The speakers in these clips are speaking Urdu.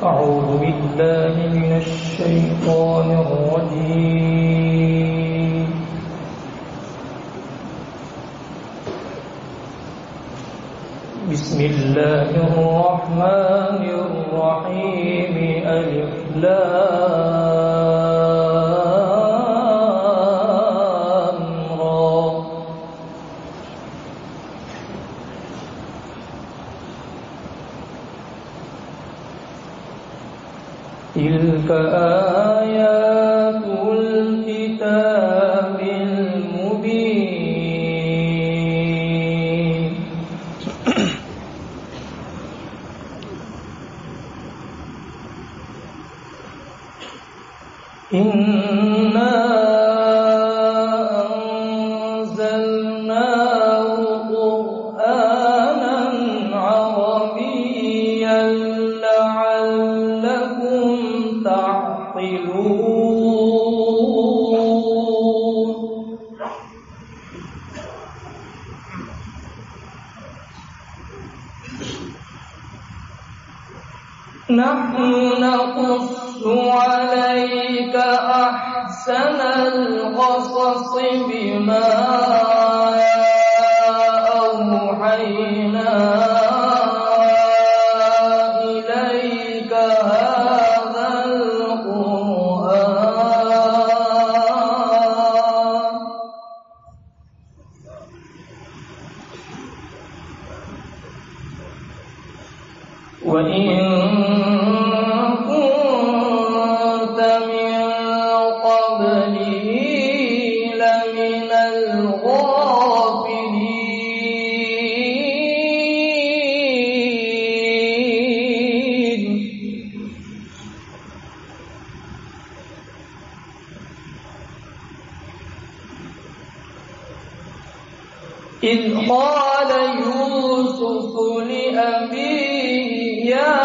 أعوذ بالله من الشيطان الرجيم. بسم الله الرحمن الرحيم. ألف لام را. تلك آيات الكتاب المبين. إنا أنزلناه قرآنا عربيا لعلكم تعقلون. نحن نقص عليك أحسن القصص بما أوحينا إليك هذا القرآن وإن كنت من قبله لمن الغافلين. إذ قال يوسف لأبيه يا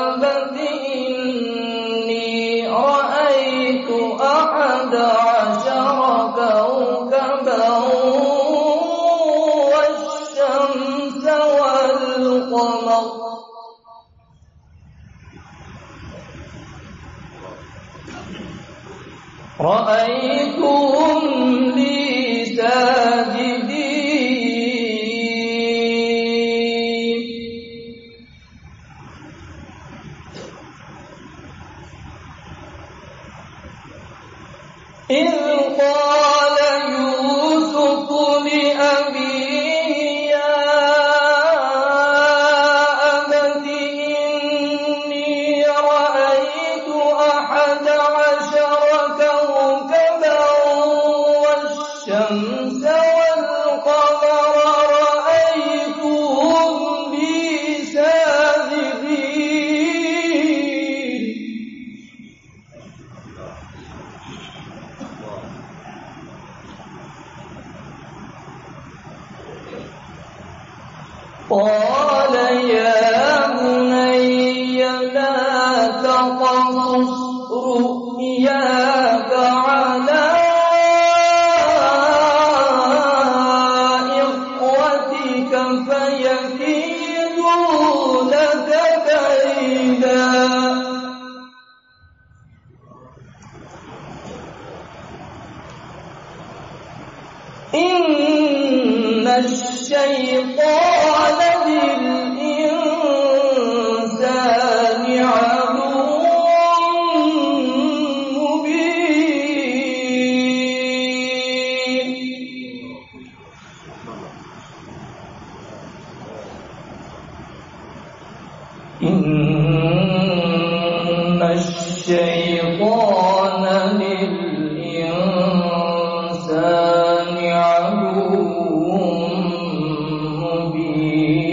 أبت إني رأيت 11 كوكبا والشمس والقمر رأيتهم لي ساجدين. إذ قال يوسف لأبيه يا أبت إني رأيت 11 كوكبا والشمس والقمر رأيتهم لي ساجدين. قال يا بني لا تقصص رؤياك على إخوتك فيكيدوا لك كيدا. إن الشيطان للإنسان عدو مبين. إن الشيطان للإنسان عدو مبين.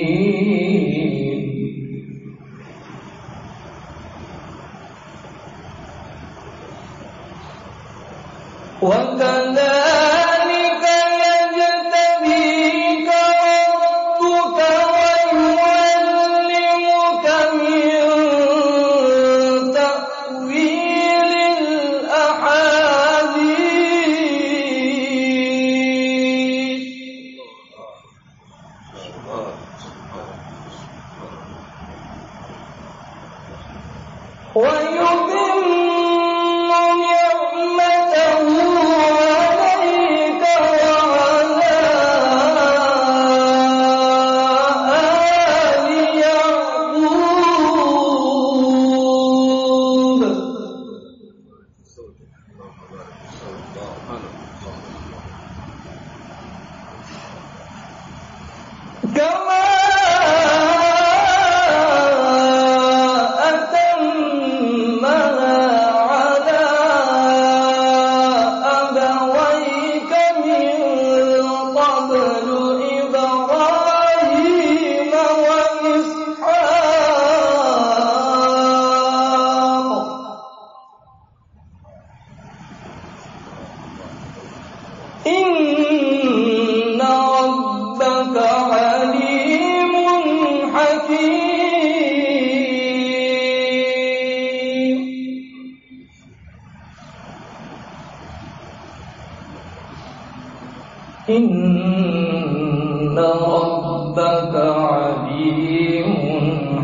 إن ربك عليم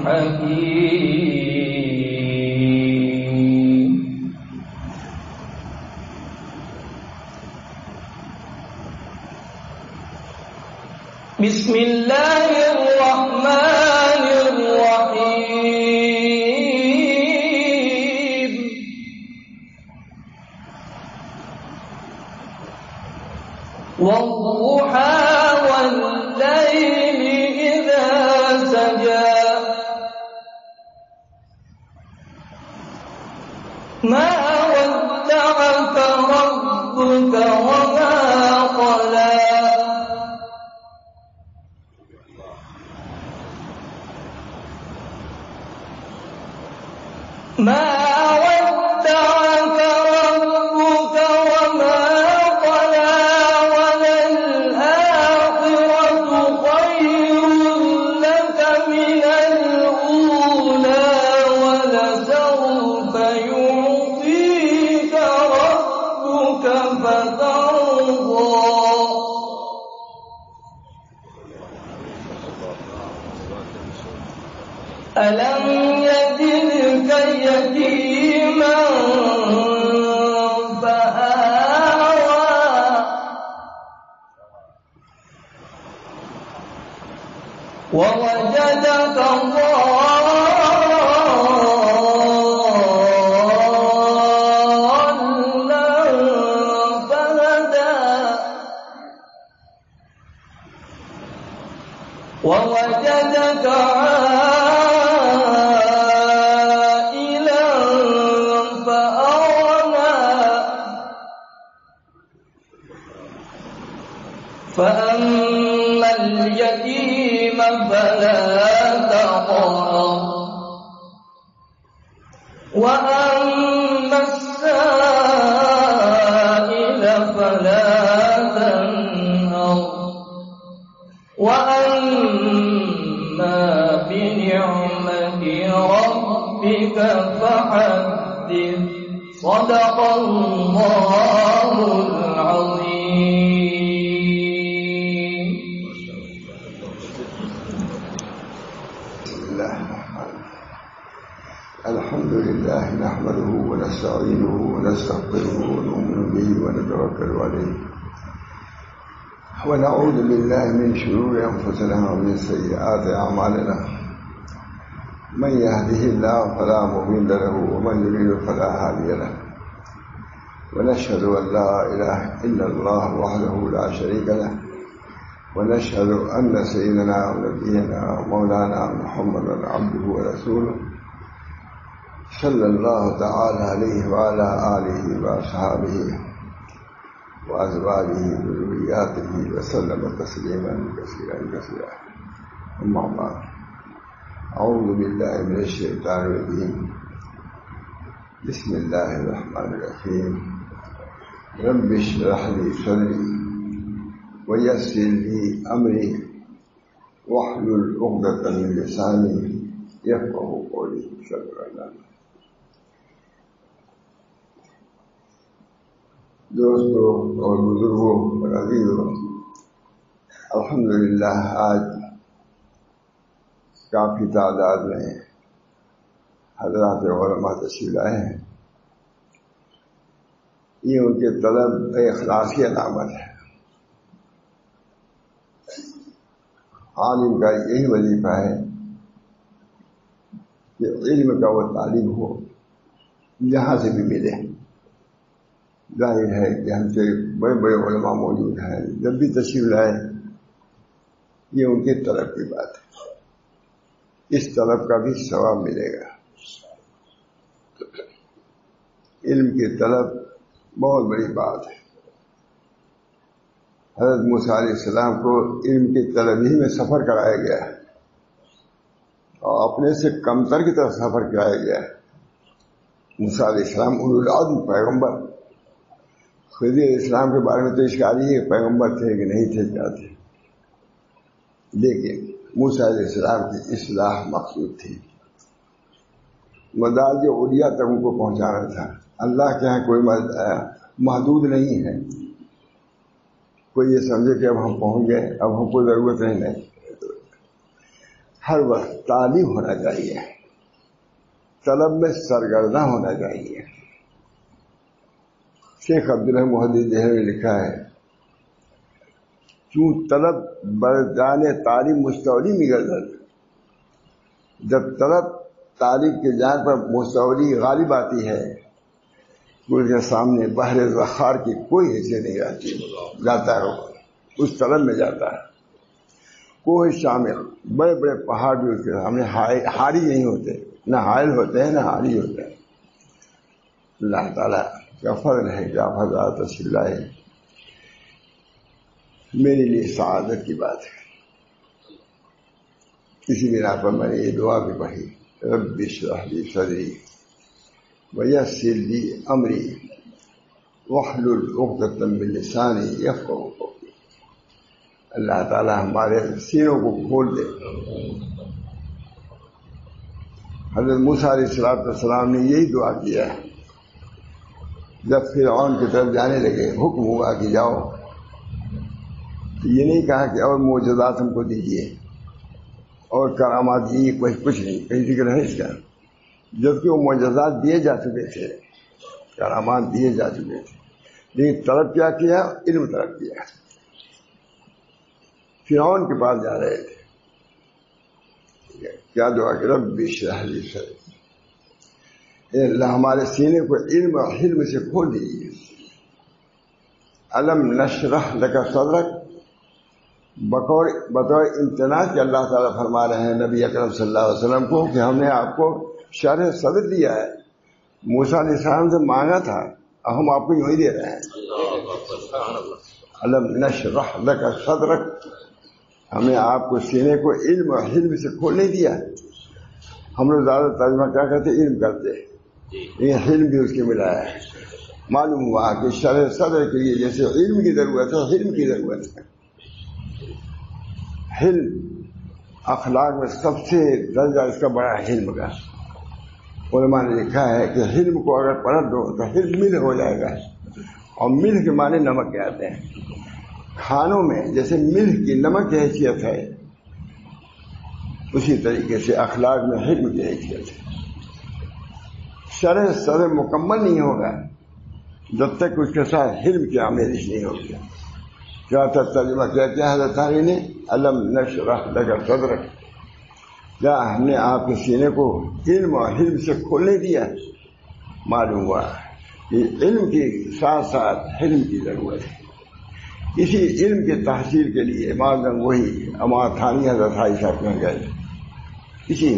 حكيم. بسم الله الرحمن الرحيم. والضحى والليل إذا سجى ما ودعك ربك وما قلى ما ودعك ربك وما قلى وللآخرة خير لك من الأولى ولسوف يعطيك ربك فترضى. ألم يجدك يتيما فآوى ووجدك ضالا فهدى ووجدك فأما اليتيم فلا تقهر وأما السائل فلا تنهر وأما بنعمة ربك فحدث. صدق الله العظيم. الحمد لله نحمده ونستعينه ونستغفره ونؤمن به ونتوكل عليه ونعوذ بالله من شرور أنفسنا ومن سيئات أعمالنا. من يهده الله فلا مضل له ومن يضلل فلا هادي له ونشهد أن لا إله إلا الله وحده لا شريك له ونشهد أن سيدنا ونبينا مولانا محمد عبده ورسوله صلى الله تعالى عليه وعلى آله وأصحابه وأزواجه وذرياته وسلم تسليما كثيرا. أما بعد، أعوذ بالله من الشيطان الرجيم. بسم الله الرحمن الرحيم. رب اشرح لي صدري ويسر لي أمري واحلل عقدة من لساني يفقهوا قولي. شكرا. دوستوں اور بزرگوں اور عزیزوں، الحمدللہ آج کافی تعداد میں حضرات علماء تشریف لائے ہیں. یہ ان کے طلب اخلاص کی علامت ہے. عالم کا یہی وظیفہ ہے کہ علم کا وہ تعلیم ہو جہاں سے بھی ملے. ظاہر ہے کہ ہم سے بڑے بڑے علماء موجود ہیں، جب بھی تشریف لائے یہ ان کے طلب کی بات ہے. اس طلب کا بھی ثواب ملے گا. علم کی طلب بہت بڑی بات ہے. حضرت موسیٰ علیہ السلام کو علم کی طلب ہی میں سفر کرایا گیا ہے اور اپنے سے کمتر کی طرف سفر کرایا گیا ہے. موسیٰ علیہ السلام اولوالعزم پیغمبر. خضر علیہ السلام کے بارے میں تو اشکال ہی ہے پیغمبر تھے کہ نہیں تھے، کیا تھے، لیکن موسیٰ علیہ السلام کی اصلاح مقصود تھی. مدارج علیہ تک ان کو پہنچانا تھا. اللہ کے یہاں کوئی محدود نہیں ہے. کوئی یہ سمجھے کہ اب ہم پہنچ گئے، اب ہم کو ضرورت نہیں۔ ہر وقت تعلیم ہونا چاہیے، طلب میں سرگرداں ہونا چاہیے۔ شیخ عبدالرحمن محدث نے لکھا ہے، کیوں طلب برجان تعلیم مستولی میں گردد، جب طلب تعلیم کے جان پر مستولی غالب آتی ہے اس کے سامنے بحر ذخار کی کوئی حیثیت نہیں رہتی، جاتا ہے وہ اس طلب میں جاتا ہے۔ کوئی شامل بڑے بڑے پہاڑ بھی اس کے سامنے حاری نہیں ہوتے، نہ حائل ہوتے ہیں نہ حاری ہوتے ہیں۔ اللہ تعالیٰ کا فضل ہے کہ آپ حضرات تشریف لائے، میرے لیے سعادت کی بات ہے۔ اسی بنا پر میں نے یہ دعا بھی پڑھی، رب اشرح لی صدری ویسر لی امری واحلل عقدۃ من لسانی یفقہوا قولی۔ اللہ تعالیٰ ہمارے سینوں کو کھول دے۔ حضرت موسیٰ علیہ السلام نے یہی دعا کیا ہے جب فرعون کی طرف جانے لگے، حکم ہوا کہ جاؤ، تو یہ نہیں کہا کہ اور معجزات ہم کو دیجیے اور کرامات دیجیے، کچھ نہیں، کہیں ذکر ہے اس کا، جبکہ وہ معجزات دیے جا چکے تھے، کرامات دیے جا چکے تھے، لیکن طلب کیا کیا؟ علم طلب کیا۔ فرعون کے پاس جا رہے تھے، کیا دعا کہ رب اشرح لی صدری، اے اللہ ہمارے سینے کو علم اور حلم سے کھول دیجیے۔ الم نشرح لک صدرک، بطور امتناع کہ اللہ تعالیٰ فرما رہے ہیں نبی اکرم صلی اللہ علیہ وسلم کو کہ ہم نے آپ کو شرح صدر دیا ہے، موسیٰ علیہ السلام سے مانگا تھا، اب ہم آپ کو یوں ہی دے رہے ہیں۔ الم نشرح لک صدرک، ہم نے آپ کو سینے کو علم اور حلم سے کھول نہیں دیا۔ ہم لوگ زیادہ ترجمہ کیا کرتے؟ علم کرتے، یہ علم بھی اس کے ملا ہے۔ معلوم ہوا کہ شرح صدر کے لیے جیسے علم کی ضرورت ہے، علم کی ضرورت ہے۔ علم اخلاق میں سب سے درجہ اس کا بڑا ہے، علم کا۔ علماء نے لکھا ہے کہ علم کو اگر پرکھ دو تو علم ملح ہو جائے گا، اور ملح کے معنی نمک کے آتے ہیں۔ کھانوں میں جیسے ملح کی نمک کی حیثیت ہے، اسی طریقے سے اخلاق میں علم کی حیثیت ہے۔ شرح صدر مکمل نہیں ہوگا جب تک اس کے ساتھ علم کی آمیزش نہیں ہوگی۔ کیا ترجمہ کیا حضرت تعالی نے؟ الم نشرح لک صدرک، کیا ہم نے آپ کے سینے کو علم اور حلم سے کھولنے دیا؟ معلوم ہوا کہ علم کے ساتھ ساتھ حلم کی ضرورت ہے۔ اسی علم کے تحصیل کے لیے معذن وہی اما تھانی حضرت عائشہ میں گئے، اسی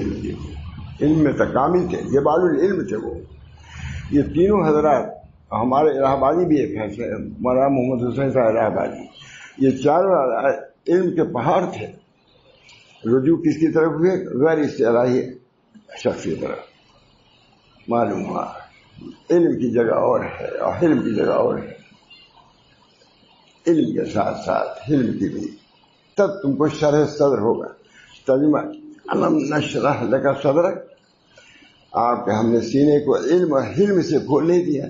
علم میں تکامل تھے، یہ بال العلم تھے وہ۔ یہ تینوں حضرات، ہمارے الہ آبادی بھی ایک ہے مولانا محمد حسین صاحب الہ آبادی، یہ چاروں علم کے پہاڑ تھے۔ رجوع کس کی طرف ہوئے؟ غیر استعلائی شخص کی طرف۔ معلوم ہوا علم کی جگہ اور ہے اور علم کی جگہ اور ہے۔ علم کے ساتھ ساتھ علم کی بھی، تب تم کو شرح صدر ہوگا۔ ترجمہ الم نشرح لک صدرک، آپ کے ہم نے سینے کو علم اور حلم سے کھول نہیں دیا۔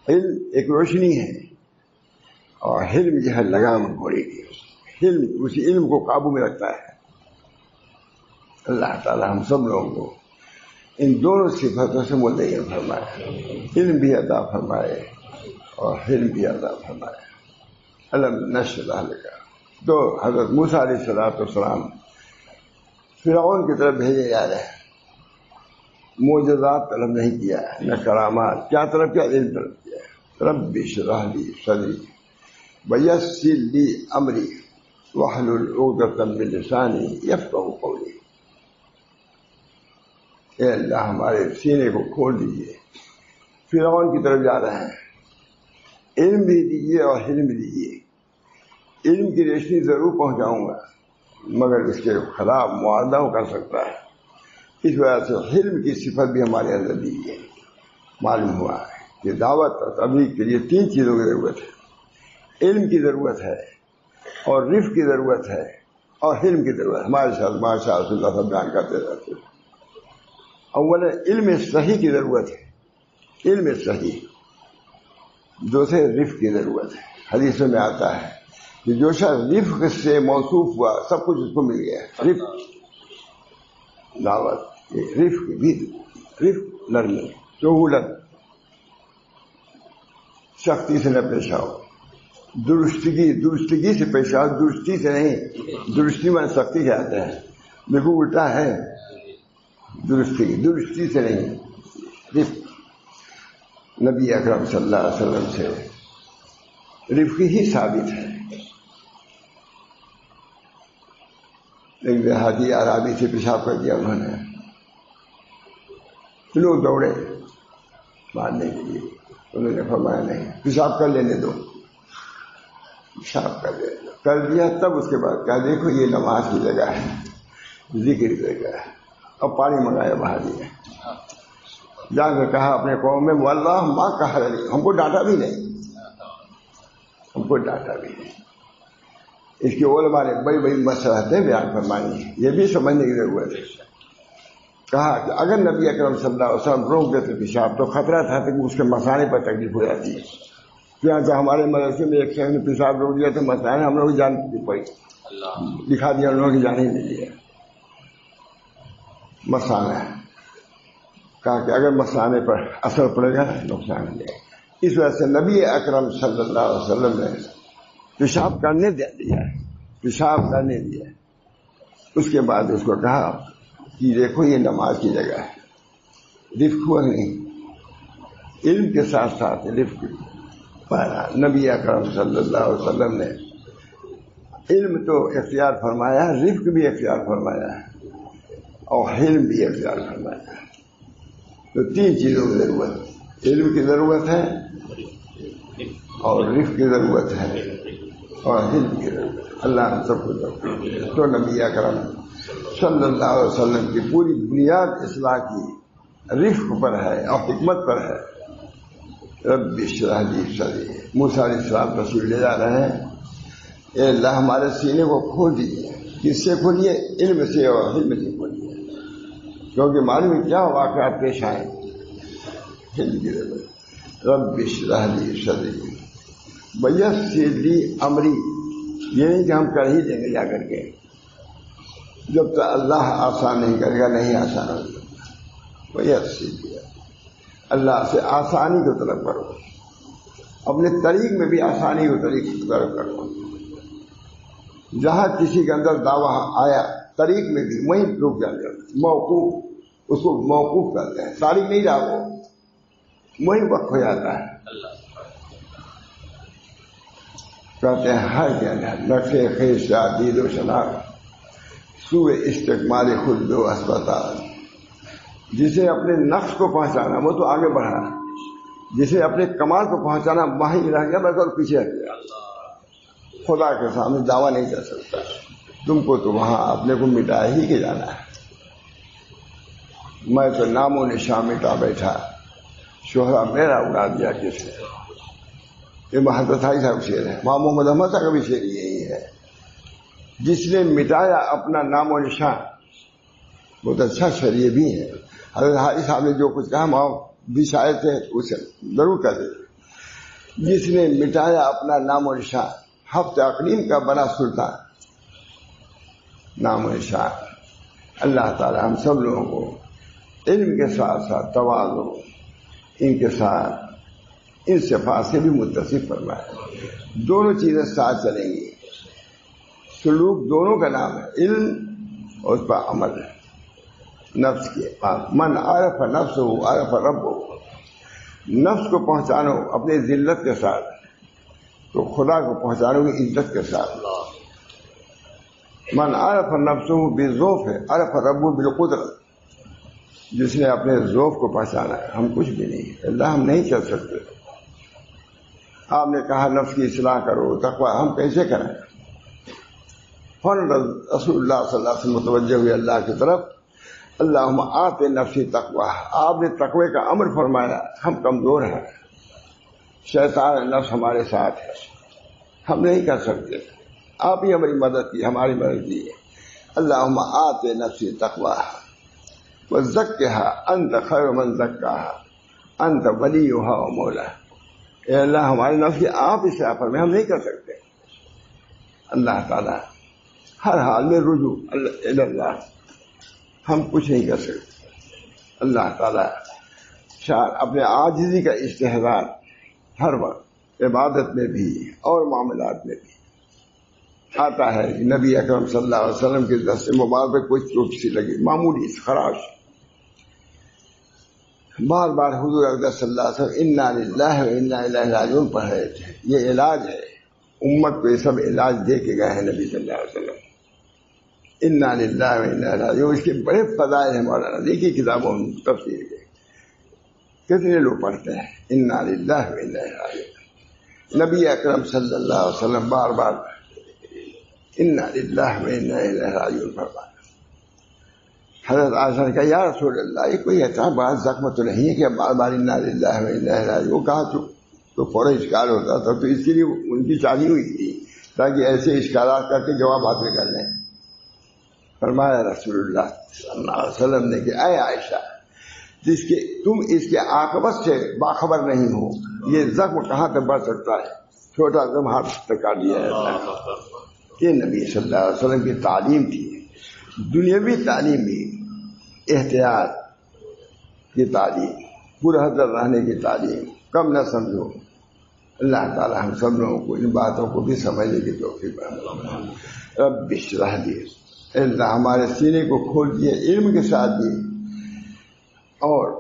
علم ایک روشنی ہے اور حلم جو ہے لگام گھوڑے کی، علم اسی علم کو قابو میں رکھتا ہے۔ اللہ تعالی ہم سب لوگوں کو ان دونوں صفتوں سے متعین فرمائے، علم بھی عطا فرمائے اور حلم بھی عطا فرمائے۔ الم نشرح لک، تو حضرت موسیٰ علیہ السلام فرعون کی طرف بھیجے جا رہے ہیں۔ معجزات طلب نہیں کیا نہ کرامات، کیا طلب کیا؟ علم طلب کیا۔ رب اشرح لی صدری ویسر لی امری واحلل عقدۃ من لسانی یفقہوا قولی۔ اے اللہ ہمارے سینے کو کھول دیجیے۔ فرعون کی طرف جا رہے ہیں، علم بھی دیجیے اور حلم بھی دیجیے۔ علم کی روشنی ضرور پہنچاؤں گا مگر اس کے خلاف معاہدہ کر سکتا ہے، اس وجہ سے حلم کی صفت بھی ہمارے اندر دیجیے۔ معلوم ہوا ہے کہ دعوت اور تبلیغ کے لیے تین چیزوں کی ضرورت ہے، علم کی ضرورت ہے اور رفق کی ضرورت ہے اور حلم کی ضرورت ہے۔ ہمارے ساتھ ماشاء اللہ سب بیان کرتے رہتے ہیں۔ اول علم صحیح کی ضرورت ہے، علم صحیح، دوسرے رفق کی ضرورت ہے، حدیثوں میں آتا ہے کہ جو شخص رفق سے موصوف ہوا سب کچھ اس کو مل گیا. رفق دعوت، رفق بھی، رفق نرمی، سہولت، سختی سے نہ پیش آؤ، درستگی سے پیش آؤ، درستی سے نہیں. درستی میں سختی سے آتے ہیں، بالکل الٹا ہے. درستی سے نہیں. رفق نبی اکرم صلی اللہ علیہ وسلم سے رفق ہی ثابت ہے. ایک دیہاتی عرابی سے پیشاب کر دیا انہوں نے، لوگ دوڑے مارنے کے لیے. انہوں نے فرمایا نہیں، پیشاب کر لینے دو. پیشاب کر دیا. تب اس کے بعد کہا دیکھو یہ نماز کی جگہ ہے، ذکر کی جگہ ہے. اب پانی منگایا باہر دیا. جا کر کہا اپنے قوم میں واللہ ما کہا نہیں، ہم کو ڈانٹا بھی نہیں، ہم کو ڈانٹا بھی نہیں. اس کی علماء نے بڑی بڑی مصلحتیں بیان فرمائی، یہ بھی سمجھنے کی ضرورت ہے. کہا کہ اگر نبی اکرم صلی اللہ علیہ وسلم روک دیتے پیشاب تو خطرہ تھا کہ اس کے مثانے پر تکلیف ہو جاتی ہے. چنانچہ ہمارے مدرسے میں ایک شخص نے پیشاب روک دیا تو مثانے ہم لوگ کی جان پڑی، دکھا دیا انہوں نے جان ہی نہیں دیا. مثانہ کہا کہ اگر مثانے پر اثر پڑے گا نقصان ہے. اس وجہ سے نبی اکرم صلی اللہ علیہ وسلم نے پیشاب کرنے دیا. اس کے بعد اس کو کہا کہ دیکھو یہ نماز کی جگہ ہے. رفق ہوا نہیں، علم کے ساتھ ساتھ رفق پایا. نبی اکرم صلی اللہ علیہ وسلم نے علم تو اختیار فرمایا، رفق بھی اختیار فرمایا اور حلم بھی اختیار فرمایا. تو تین چیزوں کی ضرورت ہے، علم کی ضرورت ہے اور رفق کی ضرورت ہے اور حلم کی ضرورت ہے. اللہ ہم سب کو ضرورت. تو نبی اکرم صلی اللہ علیہ وسلم کی پوری بنیاد اصلاح کی رفق پر ہے اور حکمت پر ہے. رب اشرح لی صدری. موسیٰ علیہ السلام تشریف لے جا رہے ہیں، اے اللہ ہمارے سینے کو کھول دیجیے. کس سے کھولیے؟ علم سے اور حلم سے کھولیے، کیونکہ معلوم کیا واقعات پیش آئیں. حلم کی ضرورت. رب اشرح لی صدری ویسر لی امری. یہ نہیں کہ ہم کر ہی دیں گے جا کر کے، جب تک اللہ آسان نہیں کرے گا نہیں آسان ہوگا. ویسر لی، اللہ سے آسانی کو طلب کرو، اپنے طریق میں بھی آسانی کو طلب کرو. جہاں کسی کے اندر دعویٰ آیا طریق میں بھی وہیں رک جاتے ہیں. موقوف، اس کو موقوف کرتے ہیں. طریق نہیں جا وہ وہیں وقف ہو جاتا ہے. کہتے ہیں ہر جگہ نقشے خیش دید و شناخت سوء استقمال خود و اسپتال. جسے اپنے نفس کو پہنچانا وہ تو آگے بڑھا، جسے اپنے کمال کو پہنچانا وہیں رہ گیا بس اور پیچھے ہٹ گیا. خدا کے سامنے دعویٰ نہیں کر سکتا. تم کو تو وہاں اپنے کو مٹا ہی کے جانا ہے. میں تو نام و نشان مٹا بیٹھا، شہرا میرا اڑا دیا کس نے. یہ حضرت صاحب شعر ہے. ماں محمد احمد صاحب کا بھی شعر یہی ہے. جس نے مٹایا اپنا نام و نشان. بہت اچھا شعر یہ بھی ہے. حضرت حاجی صاحب نے جو کچھ کہا ماں بھی شاعر تھے اسے ضرور کہتے. جس نے مٹایا اپنا نام و نشان، ہفت اقلیم کا بنا سلطان. نام و نشان. اللہ تعالی ہم سب لوگوں کو علم کے ساتھ ساتھ تواضع، ان کے ساتھ ان صفات سے بھی متصف فرمائے. دونوں چیزیں ساتھ چلیں گی. سلوک دونوں کا نام ہے، علم اور اس پر عمل ہے. نفس کے من عرف نفس ہو عرف رب ہو. نفس کو پہنچانو اپنے ذلت کے ساتھ تو خدا کو پہنچانو گے عزت کے ساتھ. من عرف نفس ہو بذوف ہے، عرف رب بالقدرت. جس نے اپنے ذوف کو پہچانا ہے. ہم کچھ بھی نہیں، اللہ ہم نہیں چل سکتے. آپ نے کہا نفس کی اصلاح کرو، تقوی. ہم کیسے کریں؟ رسول اللہ صلی اللہ علیہ وسلم متوجہ ہوئے اللہ کی طرف. اللہم آت نفسی تقوی. آپ نے تقوی کا امر فرمایا. ہم کمزور ہیں، شیطان نفس ہمارے ساتھ ہے، ہم نہیں کر سکتے. آپ ہی ہماری مدد کی، ہماری مدد کی. اللہم آت نفسی تقوی وزکھا انت خیر من زکاھا انت ولیھا و مولاھا. اے اللہ ہمارے نفس کی آپ اصلاح فرمائیں، ہم نہیں کر سکتے. اللہ تعالیٰ ہر حال میں رجوع اللہ، ہم کچھ نہیں کر سکتے. اللہ تعالیٰ اپنے عاجزی کا استحضار ہر وقت عبادت میں بھی اور معاملات میں بھی آتا ہے. نبی اکرم صلی اللہ علیہ وسلم کے دست مبارک پہ کوئی چوٹ سی لگی، معمولی خراش، بار بار حضور اقدس صلی اللہ علیہ وسلم انا للہ و انا الیہ راجعون پڑھ رہے تھے. یہ علاج ہے، امت کو یہ سب علاج دے کے گئے ہیں نبی صلی اللہ علیہ وسلم. انا للہ و انا الیہ راجعون، اس کے بڑے فضائل ہیں مولانا، دیکھیے کتابوں میں تفسیر کے کتنے لوگ پڑھتے ہیں انا للہ و انا الیہ راجعون. نبی اکرم صلی اللہ علیہ وسلم بار بار انا للہ و انا الیہ راجعون فرمایا. حضرت عائشہ نے کہا یا رسول اللہ، یہ کوئی ایسا بڑا زخم تو نہیں ہے کہ بار بار انا للہ و انا الیہ راجعون. وہ کہا تو فوراً اشکال ہوتا تھا، تو اس کے لیے ان کی شادی ہوئی تھی تاکہ ایسے اشکالات کر کے جواب ہاتھ میں کر لیں. فرمایا رسول اللہ صلی اللہ علیہ وسلم نے کہ اے عائشہ، تم اس کے عاقبت سے باخبر نہیں ہو، یہ زخم کہاں تک بڑھ سکتا ہے، چھوٹا زخم ہاتھ تک کاٹ دیا جاتا ہے. یہ نبی صلی اللہ علیہ وسلم کی تعلیم تھی، دنیاوی تعلیم بھی، احتیاط کی تعلیم، پرحذر رہنے کی تعلیم، کم نہ سمجھو. اللہ تعالی ہم سب لوگوں کو ان باتوں کو بھی سمجھنے کی توفیق عطا. رب اشرح لی، اللہ ہمارے سینے کو کھول دیے علم کے ساتھ بھی اور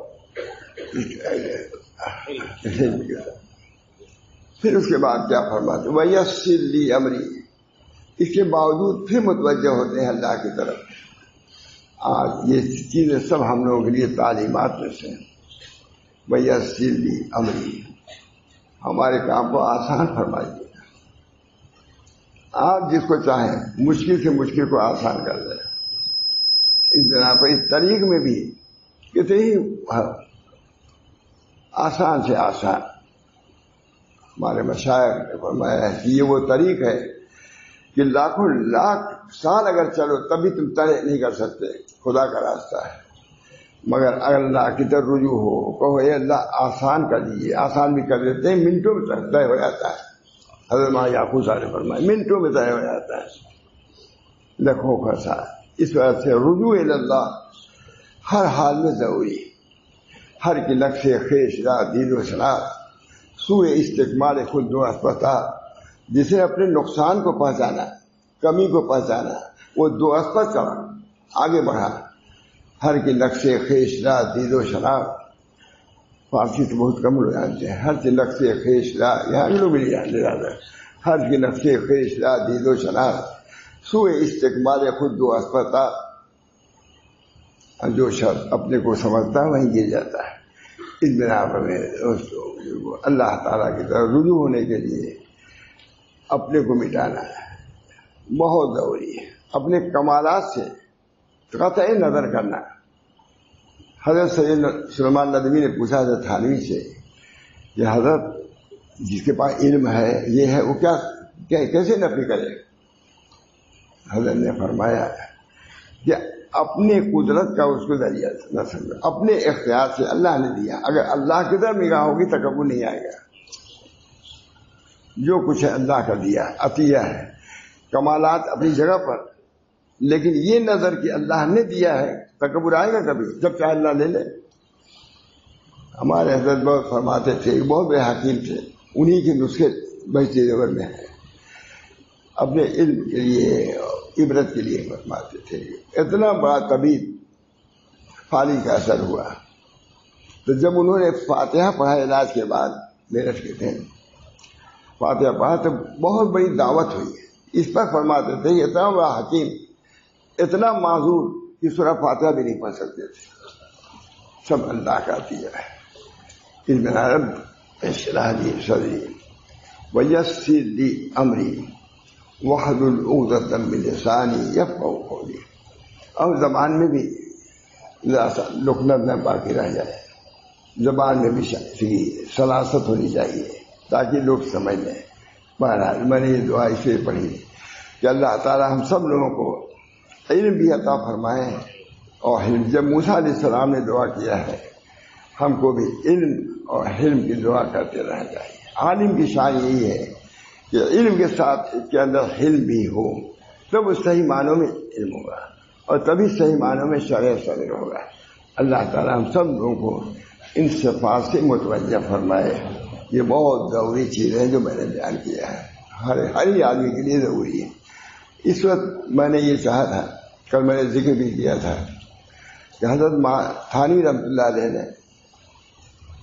پھر اس کے بعد کیا فرماتے وَيَسِّرْ لِي أَمْرِي، اس کے باوجود پھر متوجہ ہوتے ہیں اللہ کی طرف. آج یہ چیزیں سب ہم لوگوں کے لیے تعلیمات میں سے ہیں. وَيَسِّرْ لِي أَمْرِي، ہمارے کام کو آسان فرمائیے. آپ جس کو چاہیں مشکل سے مشکل کو آسان کر دیں. اس بنا پر اس طریق میں بھی کتنی آسان سے آسان ہمارے مشائخ نے فرمایا ہے کہ یہ وہ طریق ہے کہ لاکھوں لاکھ سال اگر چلو تب بھی تم طے نہیں کر سکتے. خدا کا راستہ ہے، مگر اگر اللہ کی طرف رجوع ہو، کہو اے اللہ آسان کر دیجیے، آسان بھی کر دیتے ہیں، منٹوں میں طے ہو جاتا ہے. حضرت یعقوب صاحب نے فرمایا منٹوں میں طے ہو جاتا ہے. لکھوں خرسا. اس وجہ سے رجوع اللہ ہر حال میں ضروری. ہر کی نقش خیش را دید و شناخت سوئے استقبال خود و اسپتال، جسے اپنے نقصان کو پہچانا، کمی کو پہچانا، وہ دو اسپت کا آگے بڑھا. ہر کی نقش خیش را دید و شناخت، فارسی تو بہت کم لوگ جانتے ہیں. ہر کی نقش خیش را، یہاں لوگ بھی جانتے زیادہ. ہر کی نقش خیش را دید و شناخت سوئے استقبال خود و اسپتال. جو شخص اپنے کو سمجھتا ہے وہیں گر جاتا ہے. اس بنا پر میرے دوستوں اللہ تعالیٰ کی طرف رجوع ہونے کے لیے اپنے کو مٹانا ہے بہت ضروری ہے. اپنے کمالات سے قطع نظر کرنا. حضرت سید سلیمان ندوی نے پوچھا تھا تھانوی سے کہ حضرت جس کے پاس علم ہے یہ ہے وہ کیسے نفی کرے. حضرت نے فرمایا کہ اپنے قدرت کا اس کو ذریعہ نہ سمجھو، اپنے اختیار سے اللہ نے دیا. اگر اللہ کی طرف نگاہ ہوگی تکبر نہیں آئے گا. جو کچھ ہے اللہ کا دیا عطیہ ہے، کمالات اپنی جگہ پر، لیکن یہ نظر کہ اللہ نے دیا ہے تکبر آئے گا کبھی؟ جب چاہے اللہ لے لے. ہمارے حضرت بہت فرماتے تھے، بہت بڑے حکیم تھے، انہی کے نسخے بہتی زبر میں ہیں. اپنے علم کے لیے عبرت کے لیے فرماتے تھے. اتنا بڑا طبیب فالی کا اثر ہوا تو جب انہوں نے فاتحہ پڑھا علاج کے بعد میرٹھ کے تھے، فاتحہ پڑھا تو بہت بڑی دعوت ہوئی. اس پر فرماتے تھے کہ اتنا بڑا حکیم، اتنا معذور کہ سورہ فاتحہ بھی نہیں پڑھ سکتے تھے. سب اللہ کا دیا ہے. اس بنا رب اشرح لی صدری ویسر لی امری واحلل عقدۃ من لسانی یفقهوا قولی. اور زبان میں بھی لکنت نہ باقی رہ جائے، زبان میں بھی سلاست ہونی چاہیے تاکہ لوگ سمجھ لیں. بہرحال میں نے یہ دعا اس لیے پڑھی کہ اللہ تعالی ہم سب لوگوں کو علم بھی عطا فرمائے، اور جب موسیٰ علیہ السلام نے دعا کیا ہے ہم کو بھی علم اور حلم کی دعا کرتے رہنا چاہیے. عالم کی شان یہی ہے کہ علم کے ساتھ اس کے اندر حلم بھی ہو، تب وہ صحیح معنوں میں علم ہوگا، اور تبھی صحیح معنوں میں شرع صدر ہوگا۔ اللہ تعالیٰ ہم سب لوگوں کو ان صفات سے متوجہ فرمائے۔ یہ بہت ضروری چیز ہے جو میں نے بیان کیا ہے، ہر آدمی کے لیے ضروری ہے۔ اس وقت میں نے یہ چاہا تھا، کل میں نے ذکر بھی کیا تھا کہ حضرت تھانوی رحمۃ اللہ علیہ نے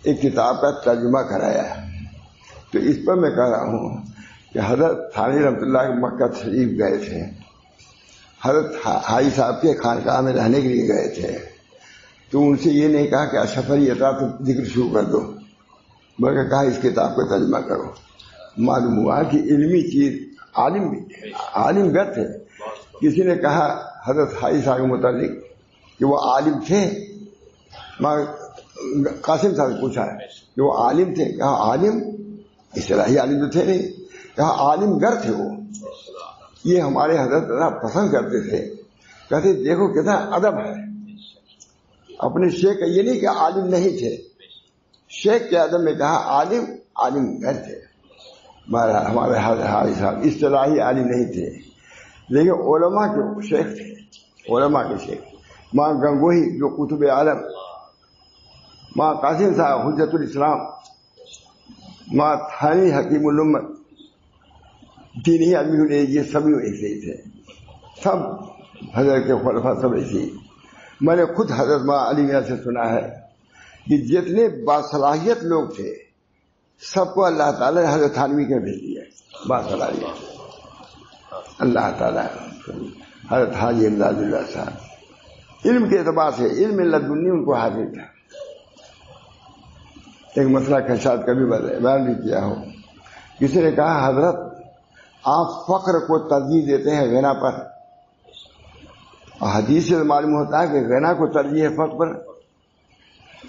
ایک کتاب کا ترجمہ کرایا ہے، تو اس پر میں کہہ رہا ہوں کہ حضرت تھانوی رحمۃ اللہ مکہ شریف گئے تھے، حضرت حاجی صاحب کے خانقاہ میں رہنے کے لیے گئے تھے، تو ان سے یہ نہیں کہا کہ اشرف علی عطا تو ذکر شروع کر دو، بلکہ کہا اس کتاب کو ترجمہ کرو۔ معلوم ہوا کہ علمی چیز عالم گر تھے۔ کسی نے کہا حضرت حاجی صاحب کے متعلق کہ وہ عالم تھے، قاسم صاحب سے پوچھا ہے کہ وہ عالم تھے، کہا عالم اصطلاحی عالم تو تھے نہیں، کہا عالم گر تھے وہ۔ یہ ہمارے حضرت پسند کرتے تھے، کہتے دیکھو کتنا ادب ہے اپنے شیخ کا، یہ نہیں کہ عالم نہیں تھے، شیخ کے ادب میں کہا عالم گر تھے۔ ہمارے حاجی صاحب اصطلاحی عالم نہیں تھے، لیکن علماء کے شیخ تھے، علماء کے شیخ۔ ماں گنگوہی جو قطب عالم، ماں قاسم صاحب حجت الاسلام، ماں تھانی حکیم الامت، دینی آدمی ہونے، یہ سبھی ایسے ہی تھے، سب حضرت کے خلفاء سب ایسے ہی۔ میں نے خود حضرت ماں علی میاں سے سنا ہے کہ جتنے باصلاحیت لوگ تھے سب کو اللہ تعالیٰ نے حضرت تھانوی کے بھیج دیا، باصلاحیت اللہ تعالیٰ۔ حضرت حاجی امداد اللہ صاحب علم کے اعتبار سے علم لدنی ان کو حاصل تھا۔ ایک مسئلہ کا شاید کبھی بیان بھی کیا ہو، کسی نے کہا حضرت آپ فقر کو ترجیح دیتے ہیں غنا پر، اور حدیث سے معلوم ہوتا ہے کہ غنا کو ترجیح ہے فقر پر۔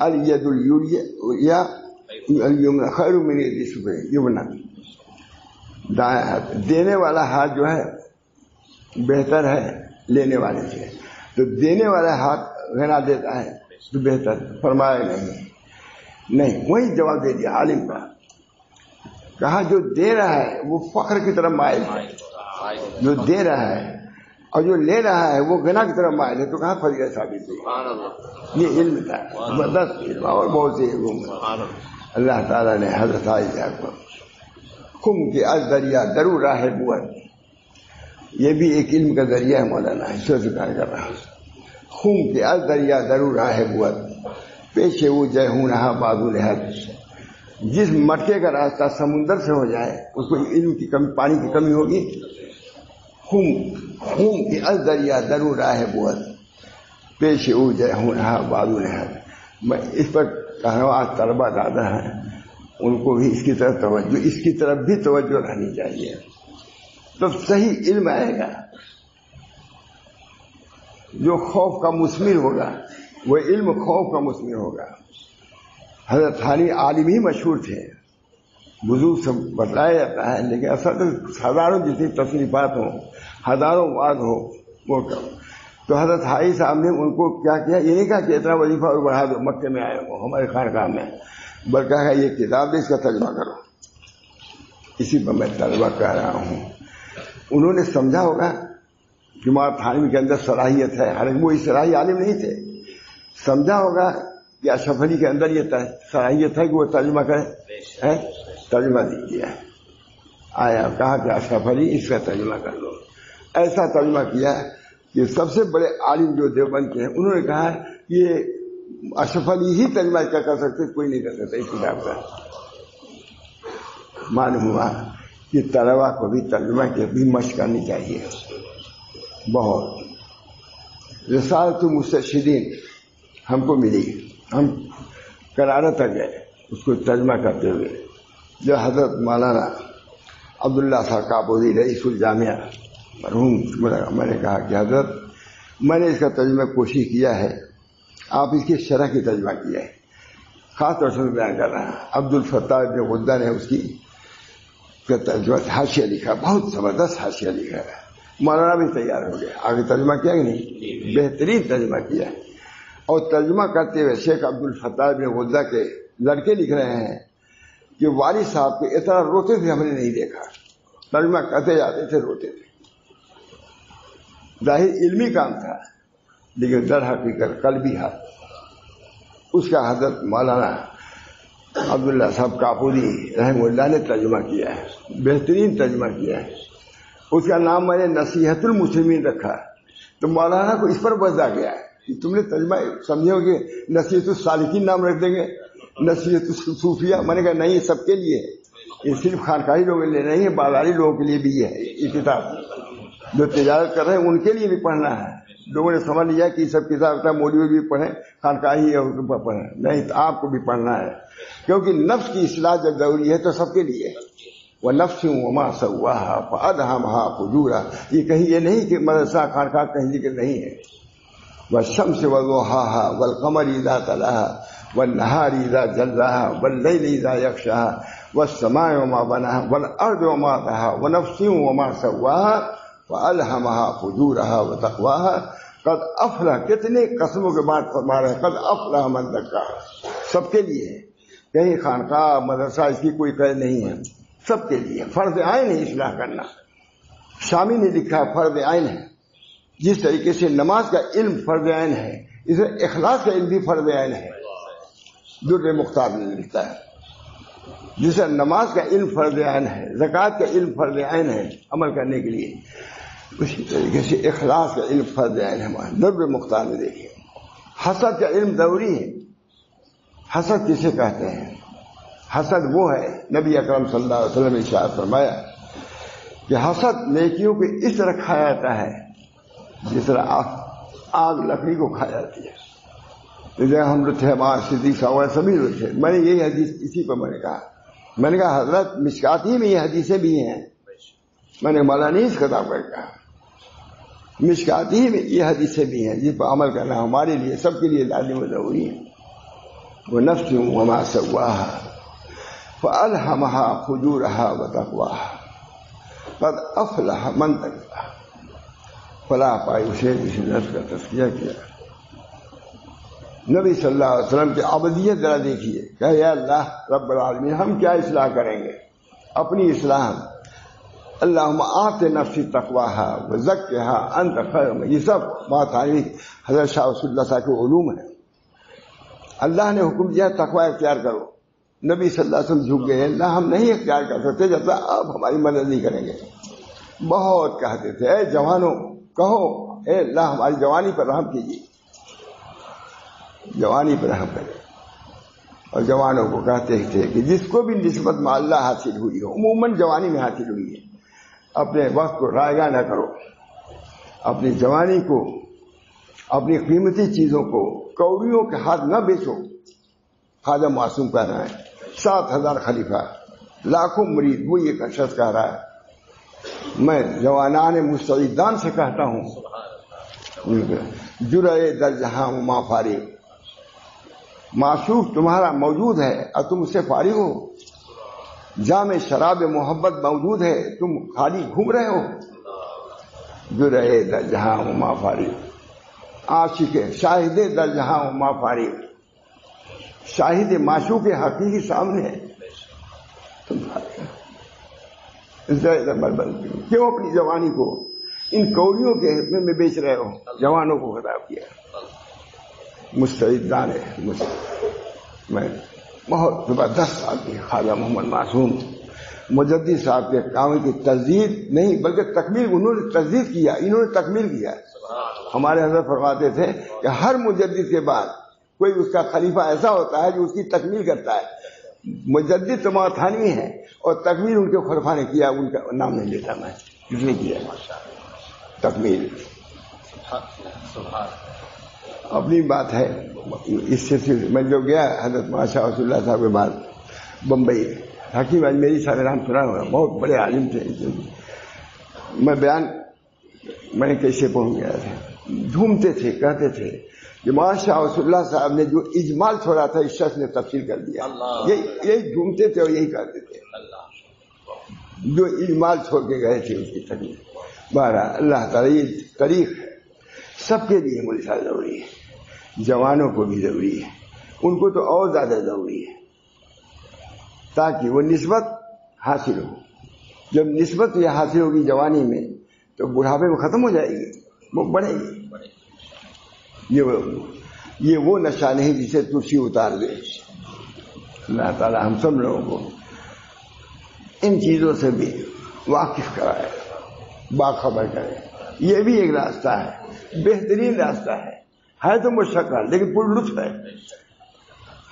الید الیمنا خیر من الید السفلی، دینے والا ہاتھ جو ہے بہتر ہے لینے والے سے، تو دینے والا ہاتھ غنا دیتا ہے تو بہتر، فرمایا نہیں، وہی جواب دے دیا عالم کا، کہا جو دے رہا ہے وہ فخر کی طرف مائل ہے، جو دے رہا ہے، اور جو لے رہا ہے وہ غنا کی طرف مائل ہے، تو کہاں فضیلت ثابت ہوئی؟ یہ علم تھا، زبردست علم، اور بہت سے علوم۔ اللہ تعالیٰ نے حضرت صاحب کو خم کے از دریا درو راہ بوت، یہ بھی ایک علم کا ذریعہ ہے، مولانا اس سے ذکر کر رہا ہوں۔ خم کے از دریا درو راہ بوت، پیچھے وہ جے ہوں رہا بازو لہر، جس مٹکے کا راستہ سمندر سے ہو جائے اس کو علم کی کمی، پانی کی کمی ہوگی۔ خون کی از دریا درو راہ بوت، پیش او جے ہوں رہا بازو لہر۔ میں اس پر کہہ رہا ہوں، آج طلبہ زیادہ ہیں، ان کو بھی اس کی طرف توجہ، اس کی طرف بھی توجہ رہنی چاہیے، تو صحیح علم آئے گا جو خوف کا مثمر ہوگا، وہ علم خوف کا مثمر ہوگا۔ حضرت تھانوی عالم ہی مشہور تھے، بزرگ سے بتلایا جاتا ہے، لیکن اصل ہزاروں جتنی تصنیفات ہوں، ہزاروں وعد ہو، وہ کرو۔ تو حضرت حاجی صاحب نے ان کو کیا کیا، یہ نہیں کہا کہ اتنا وظیفہ اور بڑھا دو، مکے میں آئے ہو ہمارے خانقاہ میں، بلکہ کہا یہ کتاب دے، اس کا ترجمہ کرو۔ اسی پر میں طلبہ کہہ رہا ہوں، انہوں نے سمجھا ہوگا کہ ماں تھانوی کے اندر صلاحیت ہے، حالانکہ وہ اصطلاحی عالم نہیں تھے، سمجھا ہوگا کہ اشرف علی کے اندر یہ صلاحیت ہے کہ وہ ترجمہ کرے، ترجمہ دیجیے۔ آیا کہا کہ اشرف علی اس کا ترجمہ کر لو، ایسا ترجمہ کیا کہ سب سے بڑے عالم جو دیوبند کے ہیں انہوں نے کہا یہ اشرف علی ہی ترجمہ کیا کر سکتے، کوئی نہیں کر سکتا اس کتاب کا۔ معلوم ہوا کہ طلبہ کو بھی ترجمہ کی بھی مشق کرنی چاہیے بہت۔ رسالۃ المستشہدین ہم کو ملی، ہم کرارہ تک گئے اس کو ترجمہ کرتے ہوئے، جو حضرت مولانا عبداللہ صاحب آبادی رئیس الجامعہ مرحوم، میں نے کہا کہ حضرت میں نے اس کا ترجمہ کوشش کیا ہے، آپ اس کی شرح کی ترجمہ کیا ہے، خاص طور سے بیان کر رہا ہوں۔ عبد الفتاح بن غدہ نے اس کی ترجمہ حاشیہ لکھا، بہت زبردست حاشیہ لکھا ہے، مولانا بھی تیار ہو گیا، آگے ترجمہ کیا کہ نہیں، بہترین ترجمہ کیا ہے۔ اور ترجمہ کرتے ہوئے شیخ عبد الفتاح بن غدہ کے لڑکے لکھ رہے ہیں کہ والد صاحب کے اتنا روتے تھے ہم نے نہیں دیکھا، ترجمہ کرتے جاتے تھے، روتے تھے. ظاہر علمی کام تھا لیکن در حقیقت قلبی حال. اس کا حضرت مولانا عبداللہ صاحب کاپوری رحمہ اللہ نے ترجمہ کیا ہے، بہترین ترجمہ کیا ہے. اس کا نام میں نے نصیحت المسلمین رکھا. تو مولانا کو اس پر وضع گیا ہے کہ تم نے ترجمہ سمجھے ہو کہ نصیحت الصالحین نام رکھ دیں گے، نصیحت الصوفیہ. میں نے کہا نہیں، یہ سب کے لیے ہے، یہ صرف خانقاہی لوگوں کے لیے نہیں ہے، بازاری لوگوں کے لیے بھی ہے. یہ کتاب جو تجارت کر رہے ہیں ان کے لیے بھی پڑھنا ہے. لوگوں نے سمجھ لیا کہ یہ سب کتاب مولوی بھی پڑھیں، خانقاہی پڑھیں، نہیں، تو آپ کو بھی پڑھنا ہے. کیونکہ نفس کی اصلاح جب ضروری ہے تو سب کے لیے. وَنَفْسٍ وَمَا سَوَّاهَا فَأَلْهَمَهَا فُجُورَهَا. یہ کہیں یہ نہیں کہ مدرسہ خانقاہ کہیں ذکر نہیں ہے. وَالشَّمْسِ وَضُحَاهَا وَالْقَمَرِ إِذَا تَلَاهَا وَالنَّهَارِ إِذَا جَلَّاهَا وَاللَّيْلِ إِذَا يَغْشَاهَا وَالسَّمَاءِ وَمَا بَنَاهَا وَالْأَرْضِ وَمَا طَحَاهَا وَنَفْسٍ وَمَا سَوَّاهَا فَأَلْهَمَهَا فُجُورَهَا وَتَقْوَاهَا. قد افلح، کتنے قسموں کے بعد فرما رہے ہیں، قد افلح من زکاہا. سب کے لیے ہے، کہیں خانقاہ مدرسہ اس کی کوئی قید نہیں ہے، سب کے لیے فرض عین ہے اصلاح کرنا. شامی نے لکھا فرض عین ہے. جس طریقے سے نماز کا علم فرض عین ہے، اس میں اخلاص کا علم بھی فرض عین ہے. در مختار نے لکھتا ہے جسے نماز کا علم فرض عین ہے، زکوٰۃ کا علم فرض عین ہے عمل کرنے کے لیے، اسی طریقے سے اخلاص کا علم فرض عین ہے. در مختار میں دیکھیے. حسد کا علم ضروری ہے. حسد کسے کہتے ہیں؟ حسد وہ ہے، نبی اکرم صلی اللہ علیہ وسلم نے ارشاد فرمایا کہ حسد نیکیوں کو اس طرح کھایا جاتا ہے جس طرح آگ لکڑی کو کھا جاتی ہے. ہم لوگ تھے، ہمارے صدیق صاحب سبھی لوگ تھے. میں نے یہی حدیث اسی پر میں نے کہا حضرت مشکات ہی میں یہ حدیثیں بھی ہیں. میں نے مولانا نہیں اس خطاب کر کہا، مشکات ہی میں یہ حدیثیں بھی ہیں جس پر عمل کرنا ہمارے لیے سب کے لیے لازم و ضروری ہے. وَنَفْسٍ وَمَا سَوَّاهَا فَأَلْهَمَهَا فُجُورَهَا وَتَقْوَاهَا قد افلح من زکاہا. فلاح پائی اسے جس نے نفس کا تزکیہ کیا. نبی صلی اللہ علیہ وسلم کی عبدیت ذرا دیکھیے کہ یا اللہ رب العالمین ہم کیا اصلاح کریں گے، اپنی اصلاح. اللہم آت نفسی تقواہا وزکھا انت خیر من. یہ سب بات آئی حضرت شاہ رسول اللہ صاحب کے علوم ہیں. اللہ نے حکم دیا تقوی اختیار کرو. نبی صلی اللہ علیہ وسلم جھک گئے، اللہ ہم نہیں اختیار کر سکتے جب تک آپ ہماری مدد نہیں کریں گے. بہت کہتے تھے اے جوانوں کہو اے اللہ ہماری جوانی پر رحم کیجیے، جوانی پر رحم کرے. اور جوانوں کو کہتے تھے کہ جس کو بھی نسبت میں اللہ حاصل ہوئی ہو، عموماً جوانی میں حاصل ہوئی ہے، اپنے وقت کو رائگاں نہ کرو. اپنی جوانی کو، اپنی قیمتی چیزوں کو کوڑیوں کے ہاتھ نہ بیچو. خواجہ معصوم کہہ رہا ہے 7,000 خلیفہ، لاکھوں مرید، وہ یہ شخص کہہ رہا ہے میں جوانان مستعدان سے کہتا ہوں جرعے در جہاں ما فارغ. معشوق تمہارا موجود ہے اور تم اس سے فارغ ہو. جام شراب محبت موجود ہے، تم خالی گھوم رہے ہو. جرعے در جہاں ما فارغ. عاشق شاہد در جہاں ما فارغ. شاہد معشوق حقیقی سامنے ہے، تم کیوں اپنی جوانی کو ان کوڑیوں کے میں بیچ رہے ہو؟ جوانوں کو خطاب کیا. مستعدان ہے. میں بہت زبردست آدمی خواجہ محمد معصوم مجدد صاحب کے کام کی تجدید نہیں بلکہ تکمیل، انہوں نے تجدید کیا، انہوں نے تکمیل کیا. ہمارے حضرت فرماتے تھے کہ ہر مجدد کے بعد کوئی اس کا خلیفہ ایسا ہوتا ہے جو اس کی تکمیل کرتا ہے. مجدد تو تھانی ہے اور تکمیل ان کے خلفاء نے کیا، ان کا نام نہیں لیتا میں، اس نے کیا تکمیل. اپنی بات ہے. اس سلسلے میں جو گیا حضرت شاہ رسول اللہ صاحب کے بعد بمبئی، حکیم اجمیری صاحب نام سنا ہوا، بہت بڑے عالم تھے. میں بیان میں نے کیسے پہنچ گیا تھا، جھومتے تھے، کہتے تھے کہ شاہ رسول اللہ صاحب نے جو اجمال چھوڑا تھا اس شخص نے تفصیل کر دیا. یہی جھومتے تھے اور یہی کہتے تھے جو اجمال چھوڑ کے گئے تھے اس کی تکلیف. بہرحال اللہ تعالیٰ یہ طریق سب کے لیے ملتا ضروری ہے، جوانوں کو بھی ضروری ہے، ان کو تو اور زیادہ ضروری ہے تاکہ وہ نسبت حاصل ہو. جب نسبت یہ حاصل ہوگی جوانی میں تو بڑھاپے میں ختم ہو جائے گی, وہ بڑھے گی. یہ وہ نشہ نہیں جسے تلسی اتار دے. اللہ تعالیٰ ہم سب لوگوں کو ان چیزوں سے بھی واقف کرائے, باخبر کرے. یہ بھی ایک راستہ ہے, بہترین راستہ ہے تو مشقت لیکن پر لطف ہے.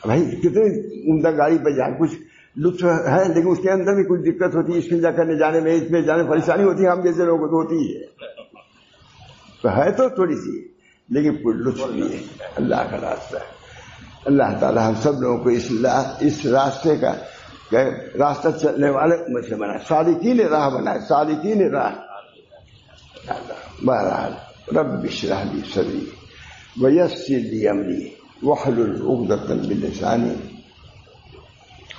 بھائی کتنی عمدہ گاڑی پہ جائیں, کچھ لطف ہے لیکن اس کے اندر بھی کچھ دقت ہوتی ہے. استنجا کرنے جانے میں, اس میں جانے میں پریشانی ہوتی ہے, ہم جیسے لوگوں کو ہوتی ہے. تو ہے تو تھوڑی سی لیکن پر لطف بھی ہے. اللہ کا راستہ ہے. اللہ تعالی ہم سب لوگوں کو اس راستے کا راستہ چلنے والے میں سے بنائے, سالکین راہ بنائے, سالکین راہ. بہرحال رب اشرح لی صدری ویسر لی امری واحلل عقدۃ من لسانی.